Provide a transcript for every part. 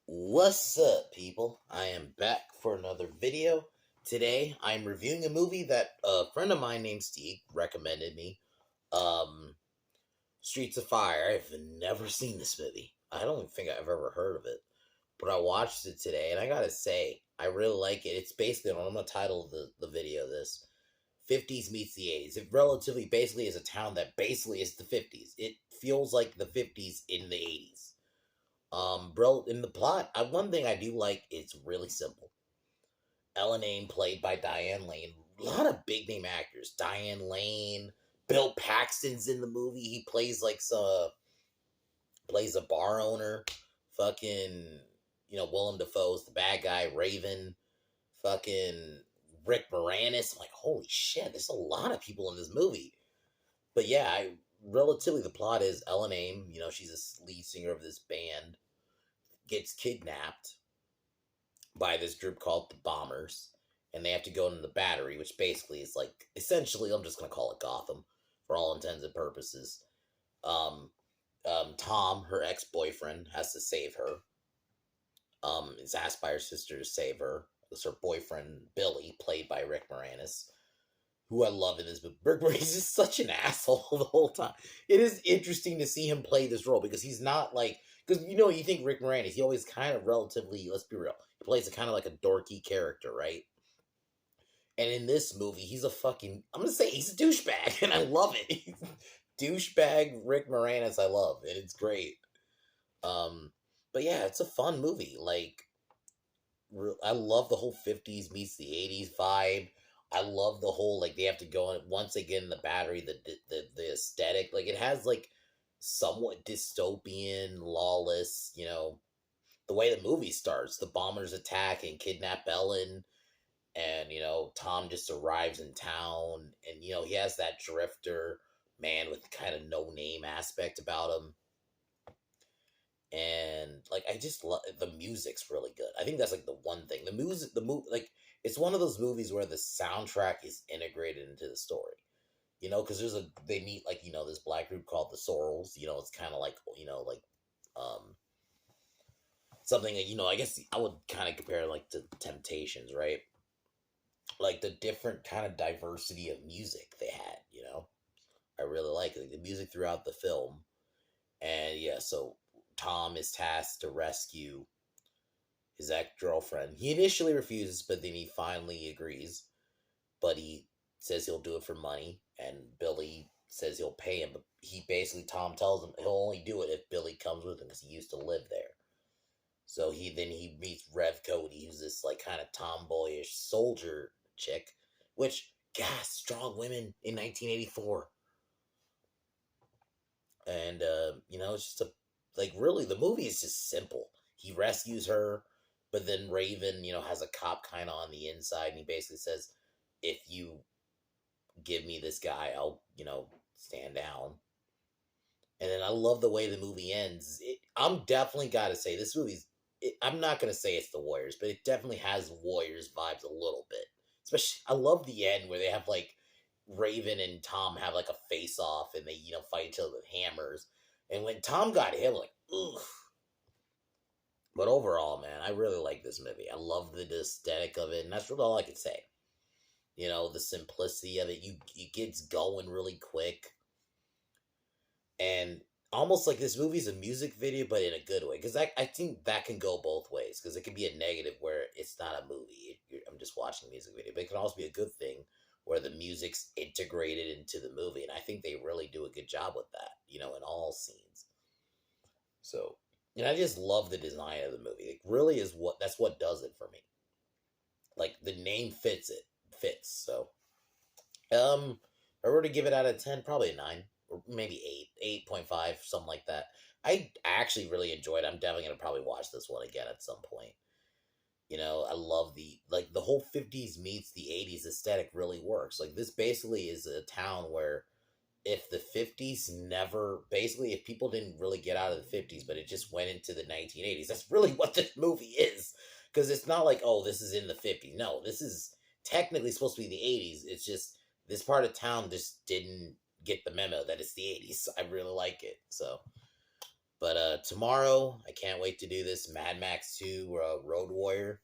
What's up, people? I am back for another video. Today, I'm reviewing a movie that a friend of mine named Steve recommended me. Um, Streets of Fire. I've never seen this movie. I don't think I've ever heard of it, but I watched it today, and I gotta say, I really like it. It's basically, I'm gonna title the video this 50s meets the 80s. It relatively basically is a town that basically is the 50s. It feels like the 50s in the 80s. Bro, in the plot, one thing I do like, it's really simple. Ellen Aim, played by Diane Lane. A lot of big name actors. Diane Lane, Bill Paxton's in the movie. He plays like plays a bar owner. Fucking, Willem Dafoe's the bad guy. Raven. Fucking Rick Moranis. I'm like, holy shit, there's a lot of people in this movie. But yeah, relatively the plot is Ellen Aim. She's a lead singer of this band. Gets kidnapped by this group called the Bombers, and they have to go into the Battery, which basically is like essentially, I'm just gonna call it Gotham for all intents and purposes. Um, Tom, her ex boyfriend, has to save her. Is asked by her sister to save her. It's her boyfriend Billy, played by Rick Moranis, who I love in this. But Rick Moranis is such an asshole the whole time. It is interesting to see him play this role because he's not like, because you think Rick Moranis, he always kind of relatively, let's be real, he plays a kind of like a dorky character, right? And in this movie, he's a fucking, I'm gonna say he's a douchebag, and I love it. Douchebag Rick Moranis, I love, and it's great. Um, but yeah, it's a fun movie. Like, I love the whole 50s meets the 80s vibe. I love the whole, like, they have to go in once they get in the Battery, the aesthetic, like, it has like somewhat dystopian, lawless, the way the movie starts. The bombers attack and kidnap Ellen, and Tom just arrives in town, and he has that drifter man with kind of no name aspect about him. And like, I just love the music's really good. I think that's like the one thing. The music, the movie, like, it's one of those movies where the soundtrack is integrated into the story. Because they meet, like, this black group called the Sorrels. It's kind of like, um something that, I guess I would kind of compare it like to Temptations, right? Like the different kind of diversity of music they had. I really like it. Like, the music throughout the film. And yeah, so Tom is tasked to rescue his ex girlfriend. He initially refuses, but then he finally agrees. But he says he'll do it for money, and Billy says he'll pay him. But Tom tells him he'll only do it if Billy comes with him because he used to live there. So he meets Rev Cody, who's this like kind of tomboyish soldier chick, which, gosh, strong women in 1984. And it's just like, really, the movie is just simple. He rescues her, but then Raven, has a cop kind of on the inside, and he basically says, if you give me this guy, I'll stand down. And then I love the way the movie ends. I'm definitely gotta say, this movie's, I'm not gonna say it's the Warriors, but it definitely has Warriors vibes a little bit. Especially, I love the end where they have like Raven and Tom have like a face off, and they fight each other with hammers. And when Tom got hit, I'm like, ugh. But overall, man, I really like this movie. I love the aesthetic of it, and that's really all I can say. The simplicity of it. It gets going really quick, and almost like this movie's a music video, but in a good way. Because I think that can go both ways. Because it can be a negative where it's not a movie. I'm just watching a music video. But it can also be a good thing where the music's integrated into the movie. And I think they really do a good job with that, in all scenes. So, and I just love the design of the movie. It really is that's what does it for me. Like, the name fits it. Fits. So, if I were to give it out of 10, probably a 9. Or maybe 8, 8.5, something like that. I actually really enjoyed it. I'm definitely going to probably watch this one again at some point. I love the whole 50s meets the 80s aesthetic really works. Like, this basically is a town where if the 50s never, basically, if people didn't really get out of the 50s, but it just went into the 1980s, that's really what this movie is. Because it's not like, oh, this is in the 50s. No, this is technically supposed to be the 80s. It's just this part of town just didn't get the memo that it's the 80s. I really like it. So, tomorrow, I can't wait to do this Mad Max 2 Road Warrior.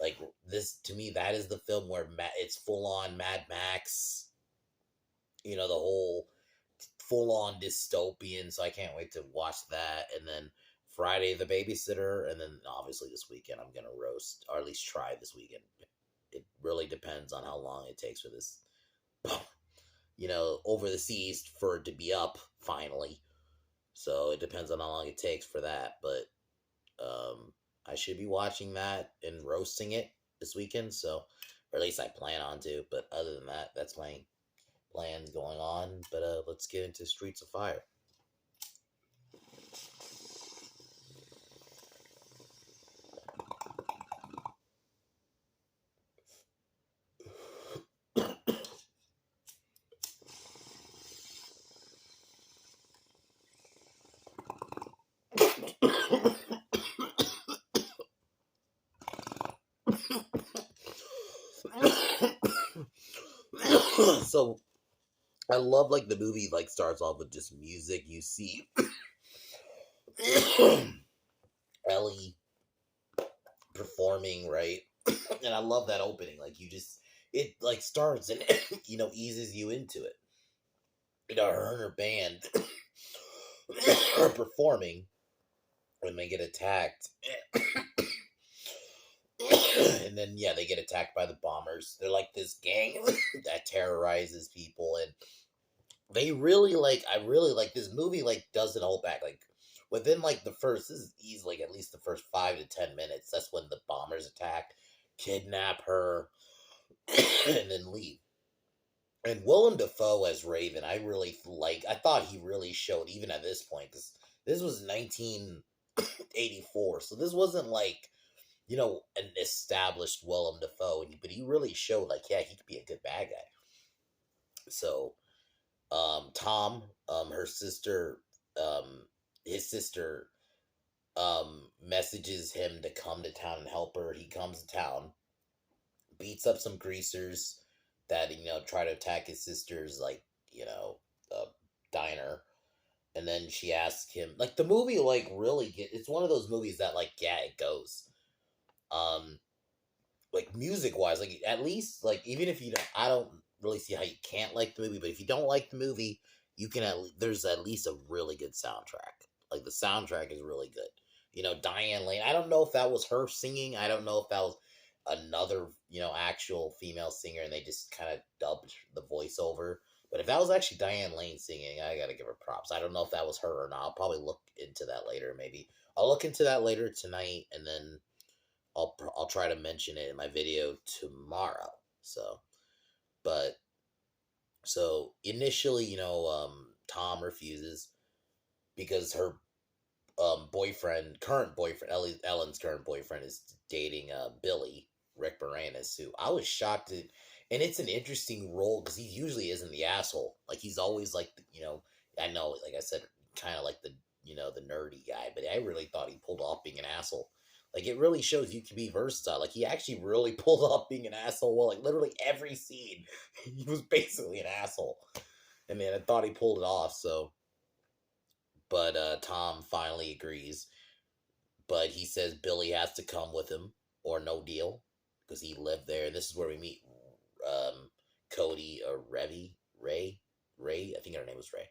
Like, this, to me, that is the film where it's full on Mad Max, the whole full on dystopian. So I can't wait to watch that. And then Friday the Babysitter, and then obviously this weekend I'm gonna roast, or at least try this weekend. It really depends on how long it takes for this, over the seas for it to be up finally. So it depends on how long it takes for that. But I should be watching that and roasting it this weekend. So, or at least I plan on to. But other than that, that's my plans going on. But let's get into Streets of Fire. So I love like the movie like starts off with just music. You see Ellie performing, right? And I love that opening. Like it like starts and eases you into it. Her and her band are performing when they get attacked. And then they get attacked by the bombers. They're like this gang that terrorizes people, and they really I really like this movie. Like, doesn't hold back. Like, within like the first, this is easily at least the first 5 to 10 minutes. That's when the bombers attack, kidnap her, and then leave. And Willem Dafoe as Raven, I really like. I thought he really showed even at this point, because this was 1984, so this wasn't like an established Willem Dafoe, but he really showed like, yeah, he could be a good bad guy. So, Tom, her sister, his sister, messages him to come to town and help her. He comes to town, beats up some greasers that try to attack his sister's diner, and then she asks him, like, the movie like really it's one of those movies that like, yeah, it goes. Like, music wise, like, at least, like, even if you don't, I don't really see how you can't like the movie, but if you don't like the movie, you can there's at least a really good soundtrack. Like, the soundtrack is really good. Diane Lane, I don't know if that was her singing. I don't know if that was another, actual female singer and they just kind of dubbed the voiceover. But if that was actually Diane Lane singing, I gotta give her props. I don't know if that was her or not. I'll probably look into that later. Maybe I'll look into that later tonight, and then I'll try to mention it in my video tomorrow. So, but initially, Tom refuses because her current boyfriend, Ellen's current boyfriend, is dating Billy Rick Moranis, who I was shocked at. And it's an interesting role because he usually isn't the asshole. Like, he's always like, I know, like I said, kind of like the the nerdy guy, but I really thought he pulled off being an asshole. Like, it really shows you can be versatile. Like, he actually really pulled off being an asshole. Well, like, literally every scene, he was basically an asshole. And man, I thought he pulled it off. So, but Tom finally agrees. But he says Billy has to come with him or no deal, because he lived there. And this is where we meet Cody or Ray. I think her name was Ray.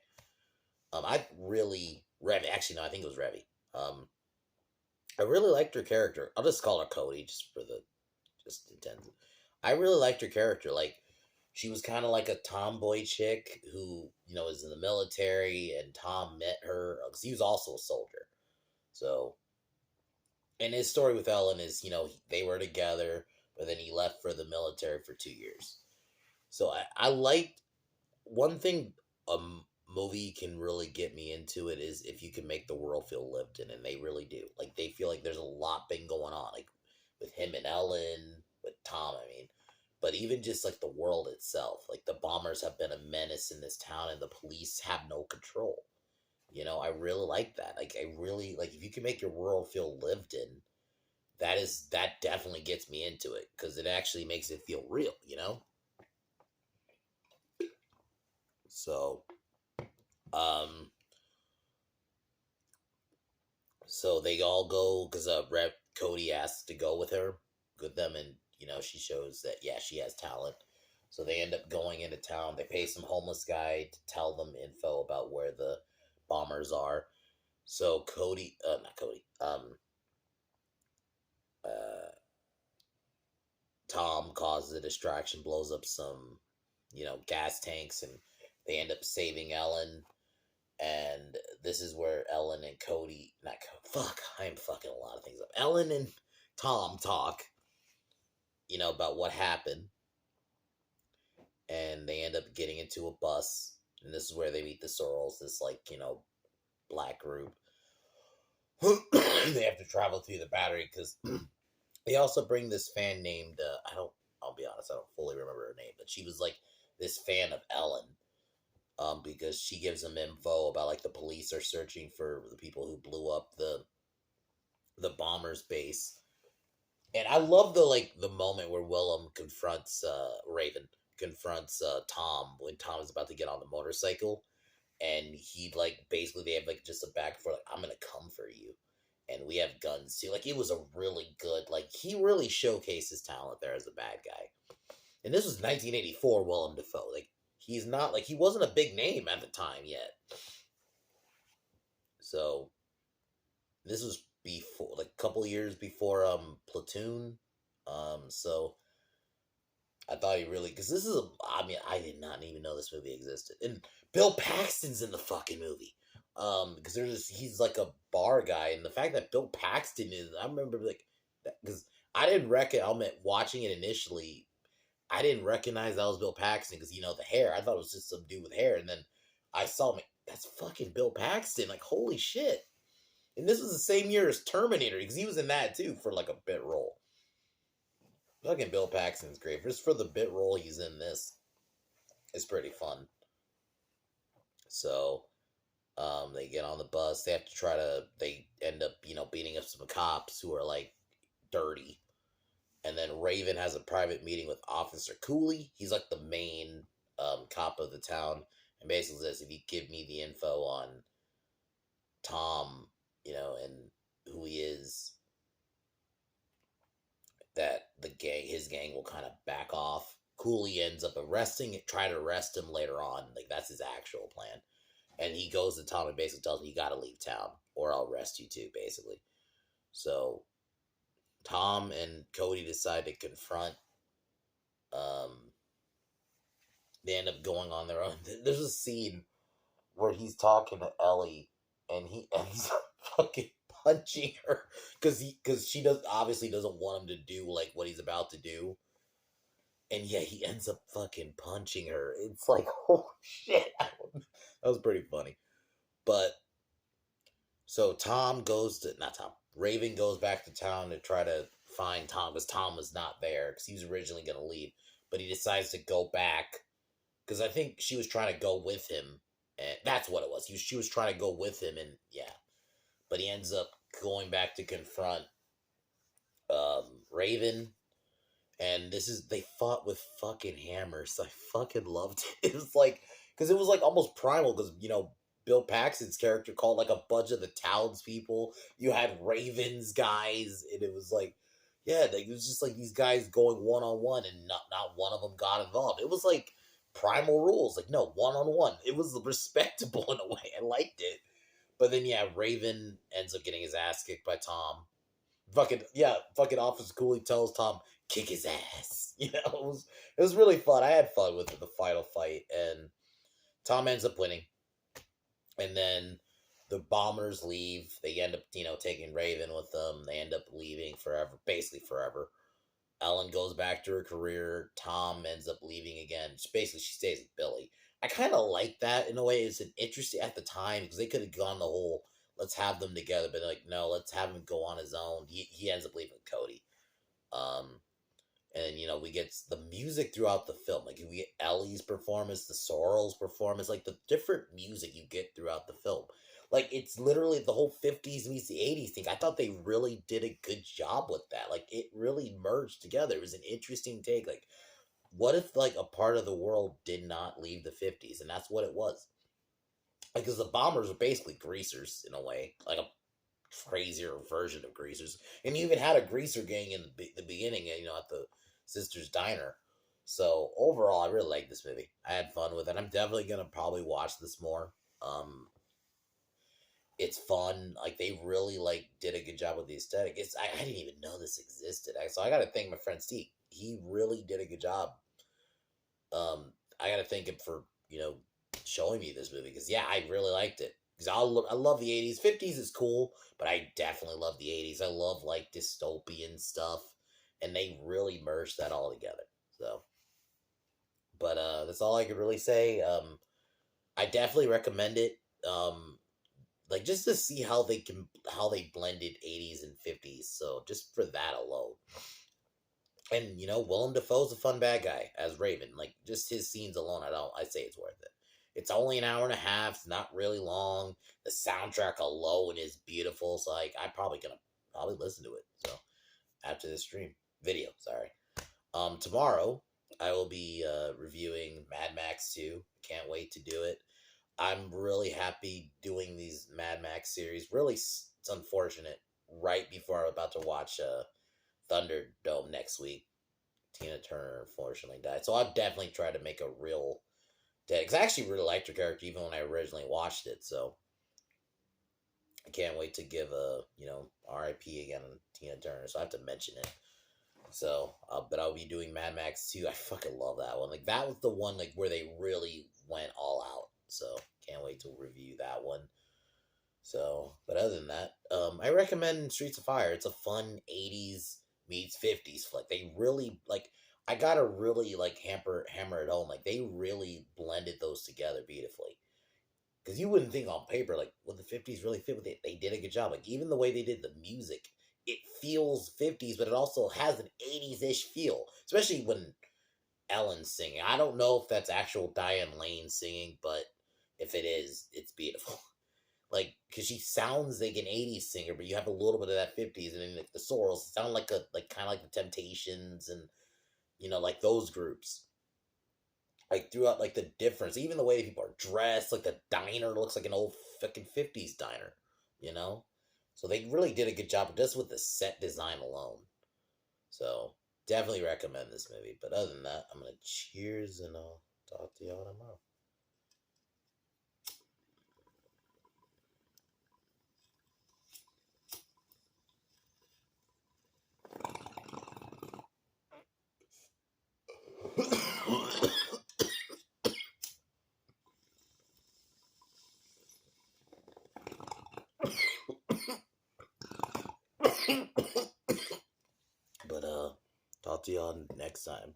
I really Revy. Actually, no, I think it was Revy. I really liked her character. I'll just call her Cody, just intends. I really liked her character. Like, she was kind of like a tomboy chick who is in the military, and Tom met her because he was also a soldier. So, and his story with Ellen is they were together, but then he left for the military for 2 years. So I liked one thing. Movie can really get me into it is if you can make the world feel lived in, and they really do. Like, they feel like there's a lot been going on, like with him and Ellen, with Tom, I mean, but even just like the world itself, like the bombers have been a menace in this town and the police have no control. I really like that. Like, I really like, if you can make your world feel lived in, that definitely gets me into it, because it actually makes it feel real. So, um, So they all go because Rep Cody asks to go with them, and she shows that yeah she has talent. So they end up going into town. They pay some homeless guy to tell them info about where the bombers are. So Cody, not Cody, uh, Tom causes a distraction, blows up some, gas tanks, and they end up saving Ellen. And this is where Ellen and Cody, not fuck, I am fucking a lot of things up. Ellen and Tom talk, about what happened, and they end up getting into a bus, and this is where they meet the Sorrels, this black group. They have to travel through the battery because they also bring this fan named I'll be honest, I don't fully remember her name, but she was like this fan of Ellen, because she gives them info about like the police are searching for the people who blew up the bombers base. And I love the moment where Willem confronts Raven confronts Tom when Tom is about to get on the motorcycle, and he like basically they have like just a back for like I'm gonna come for you, and we have guns too. Like it was a really good he really showcased his talent there as a bad guy. And this was 1984 Willem Dafoe. Like he's not he wasn't a big name at the time yet. So this was before a couple years before Platoon. So I thought he really because this is I mean I did not even know this movie existed. And Bill Paxton's in the fucking movie. Because he's like a bar guy, and the fact that Bill Paxton is I remember because I didn't watching it initially. I didn't recognize that was Bill Paxton because the hair. I thought it was just some dude with hair, and then I saw him. That's fucking Bill Paxton. Like holy shit! And this was the same year as Terminator because he was in that too for like a bit role. Fucking Bill Paxton's great. Just for the bit role he's in this, it's pretty fun. So, they get on the bus. They have to they end up beating up some cops who are like dirty. And then Raven has a private meeting with Officer Cooley. He's like the main cop of the town, and basically says, "If you give me the info on Tom, and who he is, that his gang will kind of back off." Cooley ends up try to arrest him later on. Like that's his actual plan, and he goes to Tom and basically tells him, "You got to leave town, or I'll arrest you too." Basically, so Tom and Cody decide to confront. They end up going on their own. There's a scene where he's talking to Ellie, and he's fucking punching her because she obviously doesn't want him to do like what he's about to do, and yeah, he ends up fucking punching her. It's like holy shit, that was pretty funny. But so Raven goes back to town to try to find Tom because Tom was not there because he was originally going to leave, but he decides to go back because I think she was trying to go with him, and that's what it was. She was trying to go with him, and yeah, but he ends up going back to confront Raven, and they fought with fucking hammers. I fucking loved it. It was like because it was like almost primal because Bill Paxton's character called like a bunch of the townspeople. You had Raven's guys, and it was like, yeah, it was just like these guys going one on one, and not one of them got involved. It was like primal rules, like no one on one. It was respectable in a way. I liked it, but then yeah, Raven ends up getting his ass kicked by Tom. Fucking Officer Cooley tells Tom kick his ass. It was really fun. I had fun with the final fight, and Tom ends up winning. And then the bombers leave. They end up, taking Raven with them. They end up leaving forever, basically forever. Ellen goes back to her career. Tom ends up leaving again. Basically, she stays with Billy. I kind of like that in a way. It's an interesting at the time because they could have gone the whole let's have them together, but like no, let's have him go on his own. He ends up leaving Cody. And we get the music throughout the film. Like we get Ellie's performance, the Sorrel's performance, like the different music you get throughout the film. Like it's literally the whole 50s meets the 80s thing. I thought they really did a good job with that. Like it really merged together. It was an interesting take. Like what if like a part of the world did not leave the 50s, and that's what it was? Because the bombers were basically greasers in a way, like a crazier version of Greasers, and you even had a Greaser gang in the beginning, at the Sisters Diner. So overall, I really like this movie. I had fun with it. I'm definitely gonna probably watch this more. Um, it's fun. Like they really did a good job with the aesthetic. I didn't even know this existed. So I got to thank my friend Steve. He really did a good job. I got to thank him for showing me this movie because yeah, I really liked it. Because I love the 80s. 50s is cool, but I definitely love the 80s. I love dystopian stuff, and they really merged that all together. So, but that's all I could really say. I definitely recommend it. Just to see how they blended 80s and 50s. So just for that alone. And Willem Dafoe's a fun bad guy as Raven. Like just his scenes alone, I say it's worth it. It's only an hour and a half. It's not really long. The soundtrack alone is beautiful. So I'm probably gonna listen to it. So after this video, sorry. Tomorrow I will be reviewing Mad Max 2. Can't wait to do it. I'm really happy doing these Mad Max series. Really, it's unfortunate. Right before I'm about to watch Thunderdome next week, Tina Turner unfortunately died. So I've definitely tried to make a real dead. Because I actually really liked her character even when I originally watched it. So I can't wait to give a R.I.P. again on Tina Turner. So I have to mention it. So, but I'll be doing Mad Max 2. I fucking love that one. That was the one where they really went all out. So can't wait to review that one. So, but other than that, I recommend Streets of Fire. It's a fun 80s meets 50s flick. They really I gotta really hammer it home. They really blended those together beautifully. Because you wouldn't think on paper would the 50s really fit with it? They did a good job. Even the way they did the music, it feels 50s, but it also has an 80s-ish feel. Especially when Ellen's singing. I don't know if that's actual Diane Lane singing, but if it is, it's beautiful. Because she sounds like an 80s singer, but you have a little bit of that 50s, and then the Sorrels sound kind of like the Temptations, and those groups. Throughout the difference, even the way people are dressed, the diner looks like an old fucking 50s diner, So they really did a good job just with the set design alone. So definitely recommend this movie. But other than that, I'm gonna cheers and I'll talk to y'all tomorrow. But talk to y'all next time.